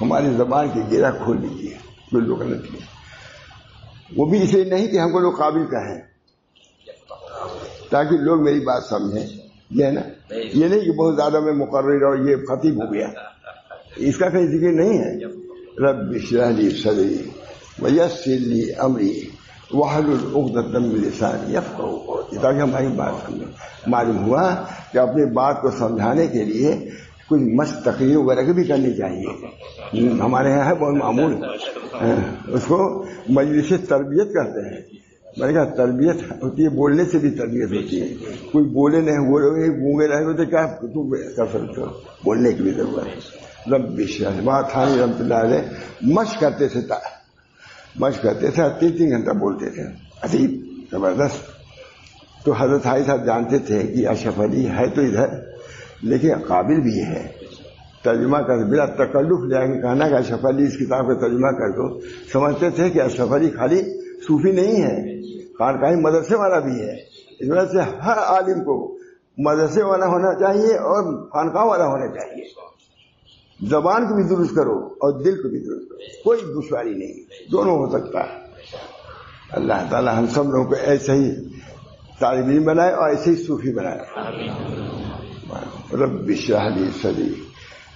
ہماری زبان کی گرہ کھول دیجیے, کوئی لوگ غلط نہیں. وہ بھی اسے نہیں کہ ہم کو لوگ قابل کہیں, تاکہ لوگ میری بات سمجھیں. یہ ہے نا, یہ نہیں کہ بہت زیادہ میں مقرر اور یہ خطیب ہو گیا, اس کا کہیں ذکر نہیں ہے. رب اشرح لی صدری ویسر لی امری واحلل عقدۃ من لسانی یفقہوا قولی, تاکہ ہماری بات سمجھیں. معلوم ہوا کہ اپنی بات کو سمجھانے کے لیے کچھ مشق تقریر وغیرہ بھی کرنی چاہیے. ہمارے یہاں ہے بہت معمول, اس کو مجلس تربیت کہتے ہیں. میں نے کہا تربیت ہوتی ہے, بولنے سے بھی تربیت ہوتی ہے. کوئی بولے نہیں, گونگے رہے تو کیا تم کر سکتے ہو, بولنے کی بھی ضرورت ہے. رب اشرح بات تھانی رحمۃ اللہ علیہ مشق کرتے تھے, 3 گھنٹہ بولتے تھے, عجیب زبردست. تو حضرت صاحب جانتے تھے کہ اشرف علی ہے تو ادھر لیکن قابل بھی ہے, ترجمہ کر بلا تکلف لے کے کہنا کہ اشرف علی اس کتاب کا ترجمہ کر دو. سمجھتے تھے کہ اشرف علی خالی صوفی نہیں ہے, خانقاہ مدرسے والا بھی ہے. اس وجہ سے ہر عالم کو مدرسے والا ہونا چاہیے اور خانقاہ والا ہونا چاہیے. زبان کو بھی درست کرو اور دل کو بھی درست کرو, کوئی دشواری نہیں, دونوں ہو سکتا ہے. اللہ تعالی ہم سب لوگوں کو ایسے ہی طالب علم بنائے اور ایسے ہی صوفی بنائے. رب اشرح لی صدری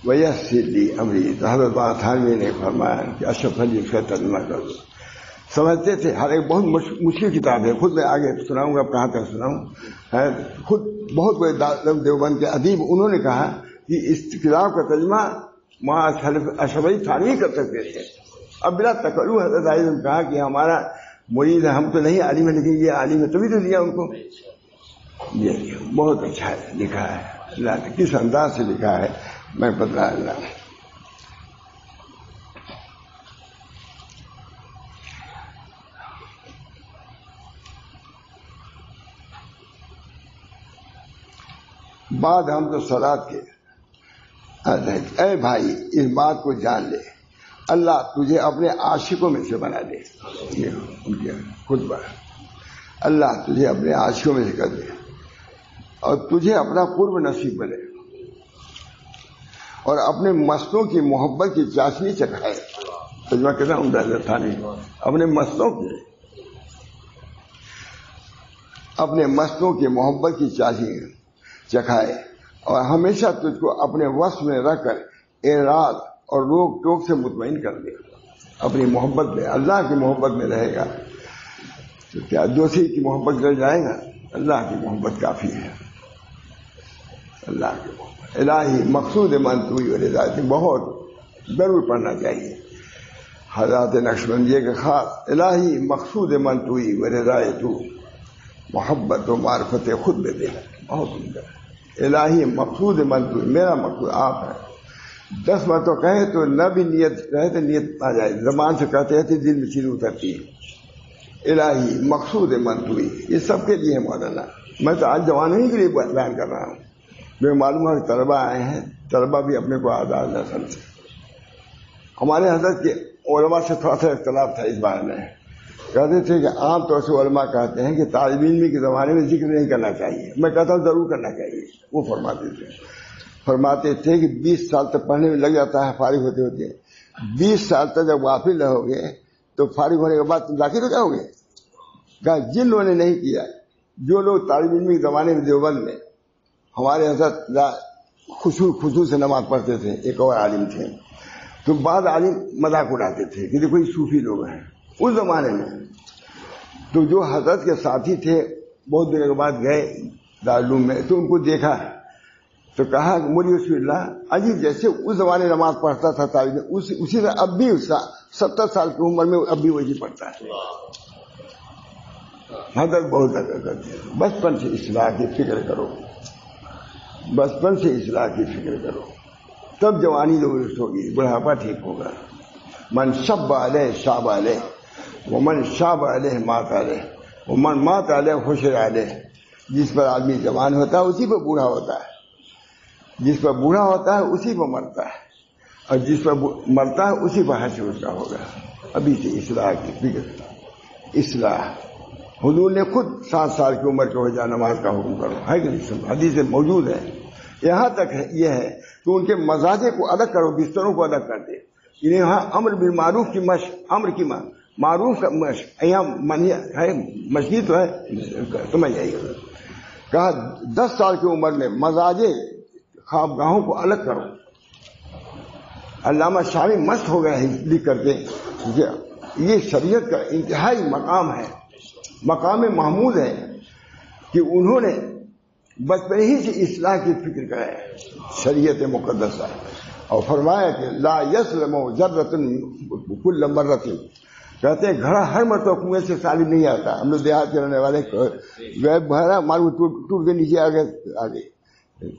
ویسر لی امری. تو حضرت تھانوی نے فرمایا کہ اشرف علی اس کا ترجمہ کر دو. سمجھتے تھے ہر ایک بہت مشکل کتاب ہے. خود میں آگے سناؤں گا, اب کہاں تک سناؤں. خود بہت بڑے دیوبند کے ادیب انہوں نے کہا کہ اس کتاب کا ترجمہ اشرف علی تھانوی کر سکتے تھے. اب بلا تکلف حضرت صاحب نے کہا کہ ہمارا مرید ہے, ہم تو نہیں عالم ہے لیکن یہ عالم ہے, تبھی تو دیا ان کو. یہ بہت اچھا ہے لکھا ہے, اللہ نے کس انداز سے لکھا ہے میں بتلا اللہ. بعد ہم تو صلات کے. اے بھائی اس بات کو جان لے, اللہ تجھے اپنے عاشقوں میں سے بنا دے. یہ خطبہ, اللہ تجھے اپنے عاشقوں میں سے کر دے اور تجھے اپنا قرب نصیب بنے اور اپنے مستوں کی محبت کی چاشنی چکھائے. تجربہ کتنا عمدہ تھا نہیں, اپنے مستوں کی محبت کی چاشنی چکھائے اور ہمیشہ تجھ کو اپنے وصف میں رکھ کر اعراض اور روک ٹوک سے مطمئن کر دے. اپنی محبت میں, اللہ کی محبت میں رہے گا تو کیا دوسری کی محبت کر جائے گا. اللہ کی محبت کافی ہے. اللہ کی محبت الہی مقصود من توئی اور ہدایت بہت ضرور پڑھنا چاہیے. حضرت نقشبندیہ کے خاص الہی مقصود من توئی اور ہدایت تو محبت و معرفت خود میں دے. بہت سندر. الہی مقصود من توئی, میرا مقصود آپ ہے. 10 مرتبہ کہے تو نہ بھی نیت کہے تو نیت آ جائے, زبان سے کہتے ہیں دل میں چیز اترتی ہے. الہی مقصود من توئی, یہ سب کے لیے ہے مولانا. میں تو آج جوانوں ہی کے لیے بیان کر رہا ہوں. مجھے معلوم ہے کہ طلبہ آئے ہیں, طلبہ بھی اپنے کو آزاد نہ سمجھے. ہمارے حضرت کے علماء سے تھوڑا سا اختلاف تھا اس بارے میں. کہتے تھے کہ عام طور سے علماء کہتے ہیں کہ طالب علم کے زمانے میں ذکر نہیں کرنا چاہیے. میں کہتا ہوں ضرور کرنا چاہیے. وہ فرماتے تھے کہ 20 سال تک پڑھنے میں لگ جاتا ہے فارغ ہوتے ہوتے. 20 سال تک جب غافل رہو گے تو فارغ ہونے کے بعد تم داخل ہو جاؤ گے. کہا جن لوگوں نے نہیں کیا, جو لوگ طالب علم کے زمانے میں دیوبند میں ہمارے حضرت خصوص سے نماز پڑھتے تھے, ایک اور عالم تھے, تو بعض عالم مذاق اڑاتے تھے کہ دیکھو یہ صوفی لوگ ہیں اس زمانے میں. تو جو حضرت کے ساتھی تھے بہت دنوں کے بعد گئے دارالعلوم میں تو ان کو دیکھا تو کہا مولی رسول اللہ عجیب جیسے اس زمانے نماز پڑھتا تھا تعلیم اسی طرح اب بھی 70 سال کی عمر میں اب بھی وہی پڑھتا ہے. حضرت بہت زیادہ کرتے ہیں بچپن سے اصلاح کی فکر کرو, بچپن سے اصلاح کی فکر کرو تب جوانی درست ہوگی, بڑھاپا ٹھیک ہوگا. من شب علیہ شاب علیہ ومن شاب علیہ مات علیہ ومن مات علیہ حشر علیہ. جس پر آدمی جوان ہوتا ہے اسی پر بوڑھا ہوتا ہے, جس پر بوڑھا ہوتا ہے اسی پر مرتا ہے, اور جس پر مرتا ہے اسی پر حشر اس کا ہوگا. ابھی سے اصلاح کی فکر. اصلاح حضور نے خود 7 سال کی عمر کے ہو جا نماز کا حکم کرو ہے کہ نہیں, حدیث موجود ہے. یہاں تک یہ ہے کہ ان کے مزاجے کو الگ کرو, بستروں کو الگ کر دے. یہاں امر بالمعروف کی مشق, امر کی معروف کا مشق, یہاں منہی ہے مشقی تو ہے سمجھ جائیے. کہا 10 سال کی عمر میں مزاجے خوابگاہوں کو الگ کرو. علامہ شامی مست ہو گیا ہے لکھ کر کے. یہ شریعت کا انتہائی مقام ہے, مقام محمود ہے کہ انہوں نے بچپن ہی سے اصلاح کی فکر کرا ہے شریعت مقدسہ, اور فرمایا کہ لا یسلم ذرۃ کل مرۃ. کہتے ہیں گھڑا ہر مرتبہ کنویں سے سالم نہیں آتا. ہم لوگ دیہات کے رہنے والے بھرا مارو ٹوٹ کے نیچے آگے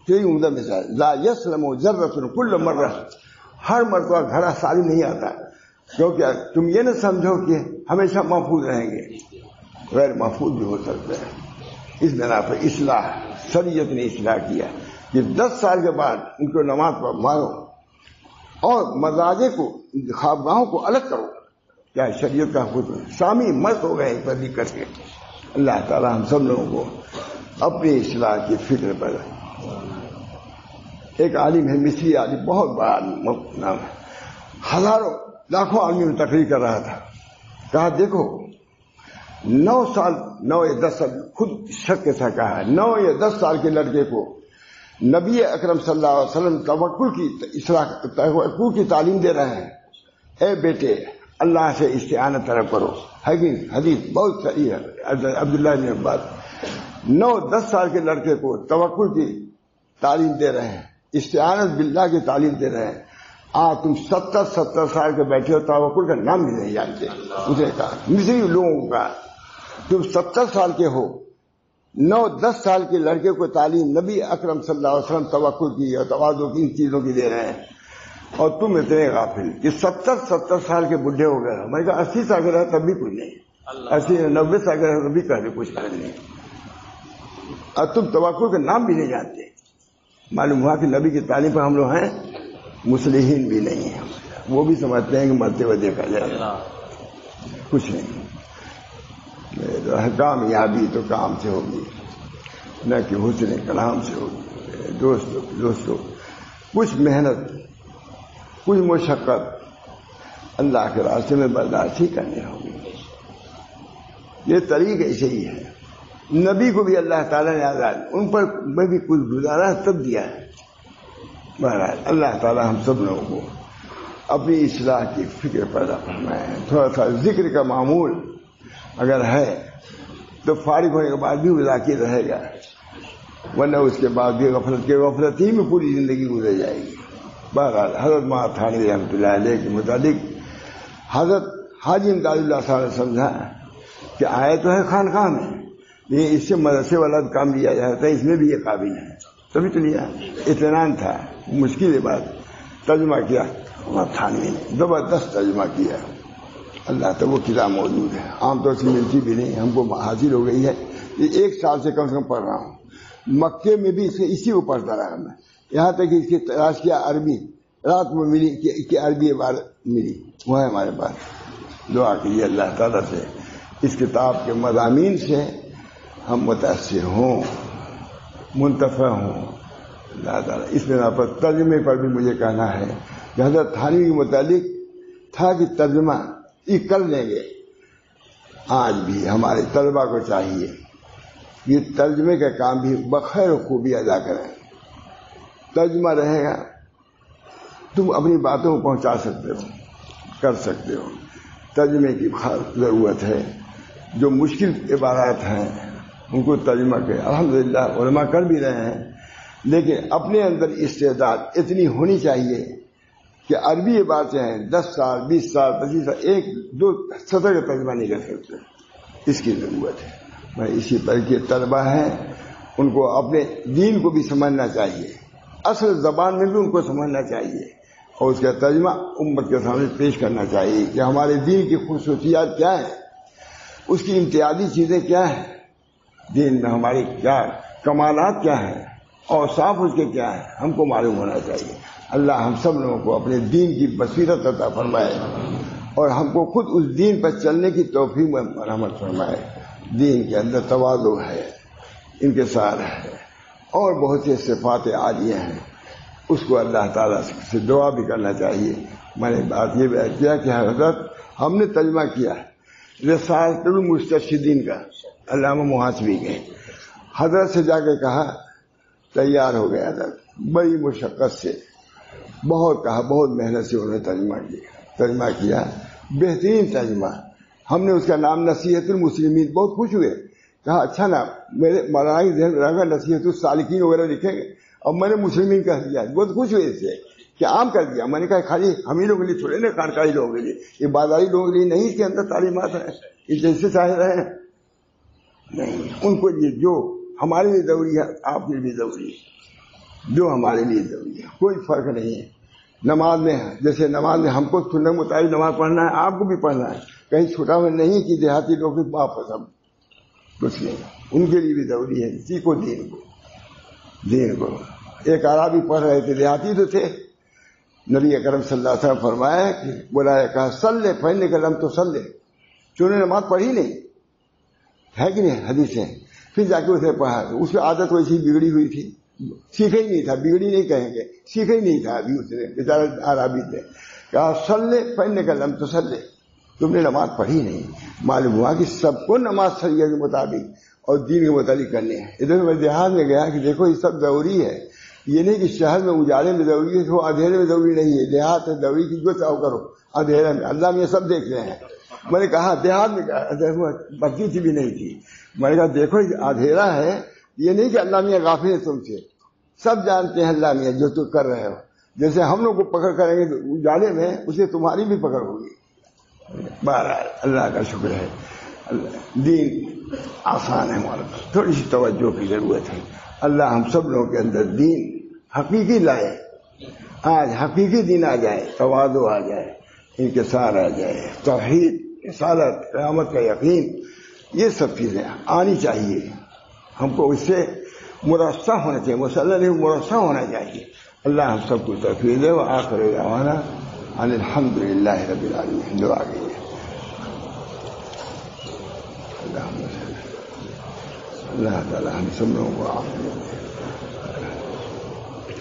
یہی عمدہ مثال. لا یسلم ذرۃ کل مرۃ, ہر مرتبہ گھڑا سالم نہیں آتا, کیونکہ تم یہ نہ سمجھو کہ ہمیشہ محفوظ رہیں گے, غیر محفوظ بھی ہو سکتا ہے. اس بنا پر اصلاح شریعت نے اصلاح کیا کہ 10 سال کے بعد ان کو نماز پر مارو اور مزاجے کو خوابگاہوں کو الگ کرو. کیا شریعت کا حکم. شامی مست ہو گئے پر لکھ کر کے. اللہ تعالی ہم سب لوگوں کو اپنی اصلاح کی فکر پر. ایک عالم ہے مصری عالم, بہت بڑا نام ہے, ہزاروں لاکھوں آدمی میں تقریر کر رہا تھا. کہا دیکھو 9 یا 10 سال خود شک کے ساتھ کہا ہے 9 یا 10 سال کے لڑکے کو نبی اکرم صلی اللہ علیہ وسلم توکل کی تعلیم دے رہے ہیں. اے بیٹے اللہ سے استعانت طلب کرو. حدیث بہت صحیح ہے. عبداللہ بن عباس 9-10 سال کے لڑکے کو توکل کی تعلیم دے رہے ہیں, استعانت باللہ کی تعلیم دے رہے ہیں. تم 70 سال کے بیٹھے ہو توکل کا نام بھی نہیں جانتے. اس نے کہا مصری لوگوں کا تم 70 سال کے ہو, 9-10 سال کے لڑکے کو تعلیم نبی اکرم صلی اللہ علیہ وسلم توکل کی اور تواضع کی ان چیزوں کی دے رہے ہیں, اور تم اتنے غافل کہ 70 سال کے بڈھے ہو گئے. میں کہا 80 سال کے رہا تب بھی کچھ نہیں, 80-90 سال کے رہا تب بھی کہتے کچھ نہیں, اور تم توکل کا نام بھی نہیں جانتے. معلوم ہوا کہ نبی کی تعلیم پر ہم لوگ ہیں مصلحین بھی نہیں ہیں. وہ بھی سمجھتے ہیں کہ مرتے ہوئے دیکھا جائے, کچھ نہیں. کامیابی تو کام سے ہوگی نہ کہ حسن کلام سے ہوگی. دوستو کچھ محنت کچھ مشقت اللہ کے راستے میں برداشت ہی کرنی ہوگی. یہ طریقہ ایسے ہی ہے. نبی کو بھی اللہ تعالیٰ نے آزاد ان پر میں بھی کچھ گزارا تب دیا ہے. بہرحال اللہ تعالیٰ ہم سب لوگوں کو اپنی اصلاح کی فکر پیدا فرمائے. تھوڑا سا ذکر کا معمول اگر ہے تو فارغ ہونے کے بعد بھی ذاکر رہے گا, ورنہ اس کے بعد بھی غفلت ہی میں پوری زندگی گزر جائے گی. بہرحال حضرت تھانوی رحمۃ اللہ علیہ کے متعلق حضرت حاجی امداد اللہ صاحب نے سمجھا کہ آئے تو ہے خانقاہ میں, لیکن اس سے مدرسے والا کام لیا جاتا ہے, اس میں بھی یہ قابل ہے, تبھی تو لیا. اطمینان تھا, مشکل بات. ترجمہ کیا تھانوی نے, زبردست ترجمہ کیا. اللہ تو وہ کتاب موجود ہے, عام طور سے ملتی بھی نہیں, ہم کو حاصل ہو گئی ہے. یہ 1 سال سے کم پڑھ رہا ہوں. مکے میں بھی اسی کو پڑھتا رہا میں, یہاں تک کہ اس کی تلاش کیا عربی, رات میں ملی کہ عربی عبارت ملی, وہ ہے ہمارے پاس. دعا کیجیے اللہ تعالیٰ سے اس کتاب کے مضامین سے ہم متاثر ہوں, منتفع ہوں. اللہ تعالیٰ اس بنا پر ترجمے پر بھی مجھے کہنا ہے کہ حضرت تھانوی کے متعلق تھا کہ ترجمہ یہ کر لیں گے. آج بھی ہمارے طلبہ کو چاہیے یہ ترجمے کا کام بھی بخیر و خوبی ادا کریں. ترجمہ رہے گا تم اپنی باتوں کو پہنچا سکتے ہو، کر سکتے ہو. ترجمے کی ضرورت ہے. جو مشکل عبارات ہیں ان کو ترجمہ کے الحمدللہ علماء کر بھی رہے ہیں، لیکن اپنے اندر استعداد اتنی ہونی چاہیے کہ عربی عبارتیں ہیں 10 سال 20 سال 25 سال 1-2 سطر کا ترجمہ نہیں کر سکتے. اس کی ضرورت ہے. میں اسی طرح کے طلبہ ہیں، ان کو اپنے دین کو بھی سمجھنا چاہیے، اصل زبان میں بھی ان کو سمجھنا چاہیے، اور اس کا ترجمہ امت کے سامنے پیش کرنا چاہیے کہ ہمارے دین کی خصوصیات کیا ہیں، اس کی امتیازی چیزیں کیا ہیں، دین میں ہماری کیا کمالات کیا ہیں، اوصاف اس کے کیا ہیں، ہم کو معلوم ہونا چاہیے. اللہ ہم سب لوگوں کو اپنے دین کی بصیرت عطا فرمائے اور ہم کو خود اس دین پر چلنے کی توفیق میں مرحمت فرمائے. دین کے اندر تواضع ہے، انکسار ہے، اور بہت سی صفات عالیہ ہیں. اس کو اللہ تعالیٰ سے دعا بھی کرنا چاہیے. میں نے بات یہ بیان کیا کہ حضرت ہم نے ترجمہ کیا رسالۃ المستشہدین کا علامہ محاسبی کے، حضرت سے جا کے کہا، تیار ہو گیا حضرت بڑی مشقت سے، بہت کہا، بہت محنت سے انہوں نے ترجمہ کیا، بہترین ترجمہ. ہم نے اس کا نام نصیحت المسلمین، بہت خوش ہوئے، کہا اچھا نام، میرے مولانا کے ذہن میں رہا نصیحت السالکین وغیرہ لکھیں گے، اب میں نے مسلمین کہہ دیا. بہت خوش ہوئے اس سے کہ عام کر دیا. میں نے کہا خالی ہم ہی لوگوں کے لیے تھوڑے نا، خانقاہی لوگوں کے لیے، یہ بازاری لوگوں کے لیے نہیں، اس کے اندر تعلیمات ہیں، یہ جیسے چاہے رہے نہیں. ان کو یہ جو ہمارے لیے ضروری ہے آپ کے لیے ضروری ہے، جو ہمارے لیے ضروری ہے، کوئی فرق نہیں ہے. نماز میں جیسے نماز میں ہم کو سنت مطابق نماز پڑھنا ہے، آپ کو بھی پڑھنا ہے. کہیں چھوٹا میں نہیں کہ دیہاتی لوگ باپ سب کچھ نہیں، ان کے لیے بھی ضروری ہے. اسی کو دین کو ایک عربی پڑھ رہے تھے، دیہاتی تو تھے. نبی اکرم صلی اللہ علیہ وسلم فرمایا کہ بلایا کہا صلی پڑھنے کا لم تو صلی، چونکہ نماز پڑھی نہیں ہے کہ نہیں حدیثیں. پھر جا کے اسے پڑھا، اس کی عادت ویسی بگڑی ہوئی تھی، سیکھا ہی نہیں تھا، بگڑی نہیں کہیں گے، سیکھا ہی نہیں تھا ابھی. اس نے بیچارہ عربی تھے، کہا صلی پڑھنے کا لم تو صلی، تم نے نماز پڑھی نہیں. معلوم ہوا کہ سب کو نماز شریعت کے مطابق اور دین کے متعلق کرنے ہیں. ادھر میں دیہات میں گیا کہ دیکھو یہ سب ضروری ہے، یہ نہیں کہ شہر میں اجالے میں ضروری ہے، وہ اندھیرے میں ضروری نہیں ہے. دیہات میں ضروری کی جو چاہو کرو، اندھیرے میں اللہ میں سب دیکھ رہے ہیں. میں نے کہا دیہات میں بچی تھی بھی نہیں تھی. میں نے کہا دیکھو اندھیرا ہے، یہ نہیں کہ اللہ میاں غافل ہے تم سے، سب جانتے ہیں اللہ میاں جو تم کر رہے ہو. جیسے ہم لوگ کو پکڑ کریں گے اجالے میں، اسے تمہاری بھی پکڑ ہوگی. بہرحال اللہ کا شکر ہے، دین آسان ہے ہمارے پاس، تھوڑی سی توجہ کی ضرورت ہے. اللہ ہم سب لوگوں کے اندر دین حقیقی لائے، آج حقیقی دین آ جائے، تواضع آ جائے، انکسار آ جائے، توحید، رسالت، قیامت کا یقین، یہ سب چیزیں آنی چاہیے. ہم کو اس سے مرصع ہونا چاہیے، مسلح مرصع ہونا چاہیے. اللہ ہم سب کو توفیق دے. وآخر دعوانا ان الحمدللہ رب العالمین. دعا کیجیے. اللہ تعالی ہم سب لوگوں کو عافیت دے.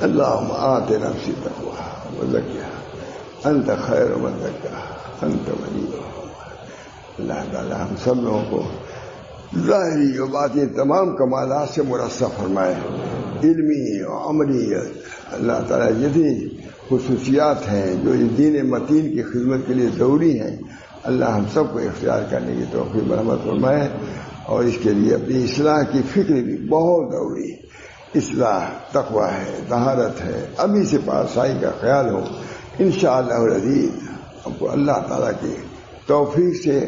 اللہم آت نفسی تقواها وزکیها انت خیر من زکاها انت ولیها. اللہ تعالی ہم سب لوگوں کو ظاہری و باطنی تمام کمالات سے مرصع فرمائے، علمی و عملی. اللہ تعالیٰ جتنی خصوصیات ہیں جو اس دین متین کی خدمت کے لیے ضروری ہیں، اللہ ہم سب کو اختیار کرنے کی توفیق مرحمت فرمائے. اور اس کے لیے اپنی اصلاح کی فکر بھی بہت ضروری ہے. اصلاح تقویٰ ہے، طہارت ہے، ابھی سے پاسائی کا خیال ہو. انشاءاللہ العزیز ہم کو اللہ تعالیٰ کی توفیق سے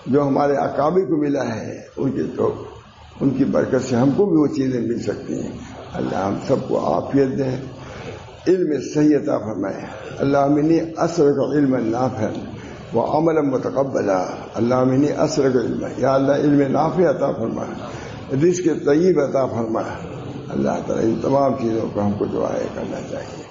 جو ہمارے اکابر کو ملا ہے ان کی برکت سے ہم کو بھی وہ چیزیں مل سکتی ہیں. اللہ ہم سب کو عافیت دے، علم صحیح عطا فرمائے. اللہم انی اسألک علما نافعا وعملا متقبلا. اللہم انی اسألک علما، یا اللہ علم نافع عطا فرما، رزق طیب عطا فرما. اللہ تعالیٰ ان تمام چیزوں کو ہم کو دعائیں کرنا چاہیے.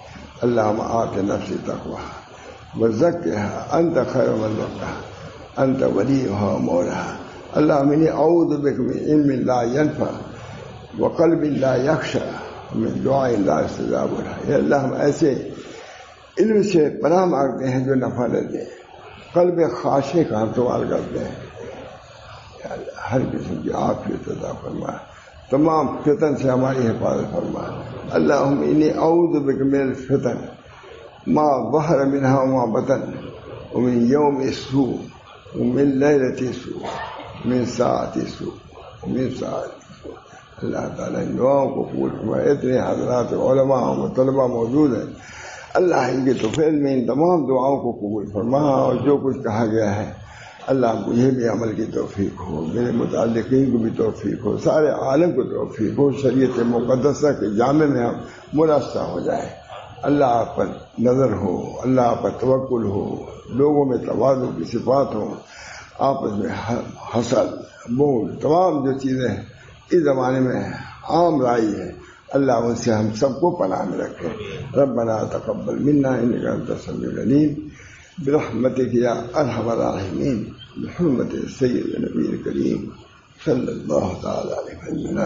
اللہم آت نفسی تقواها وزکها انت خیر من زکاها انت ولیها ومولاها. اللہم انی اعوذ بک من علم لا ینفع وقلب لا یخشع من دعاء لا استجاب لہ. یا اللہ ہم ایسے علم سے پناہ مانگتے ہیں جو نفع نہ دے، قلب خاشع کا ہم سوال کرتے ہیں. یا اللہ ہر قسم کی عافیت عطا فرما، تمام فتن سے ہماری حفاظت فرما. اللہم انی اعوذ بک من الفتن ما ظهر منها وما بطن ومن يوم السوء ومن ليلة السوء من ساعة السوء ومن ساعة السوء. اللہ تعالیٰ ان دعاؤں کو قبول فرمائے. اتنے حضرات علماء و طلباء موجود ہیں، اللہ ان کے توفیق میں ان تمام دعاؤں کو قبول فرما، اور جو کچھ کہا گیا ہے اللہ مجھے بھی عمل کی توفیق ہو، میرے متعلقین کو بھی توفیق ہو، سارے عالم کو توفیق ہو، شریعت مقدسہ کے جامع میں ہم منصہ ہو جائیں. اللہ پر نظر ہو، اللہ پر توکل ہو، لوگوں میں تواضع کی صفات ہو، آپس میں حسد، بغض، تمام جو چیزیں اس زمانے میں عام رائی ہے، اللہ ان سے ہم سب کو پناہ میں رکھے. ربنا تقبل منا انک انت السمیع العلیم برحمتک یا ارحم الراحمین بحرمت سید نبی کریم صلی اللہ تعالی علیہ وسلم.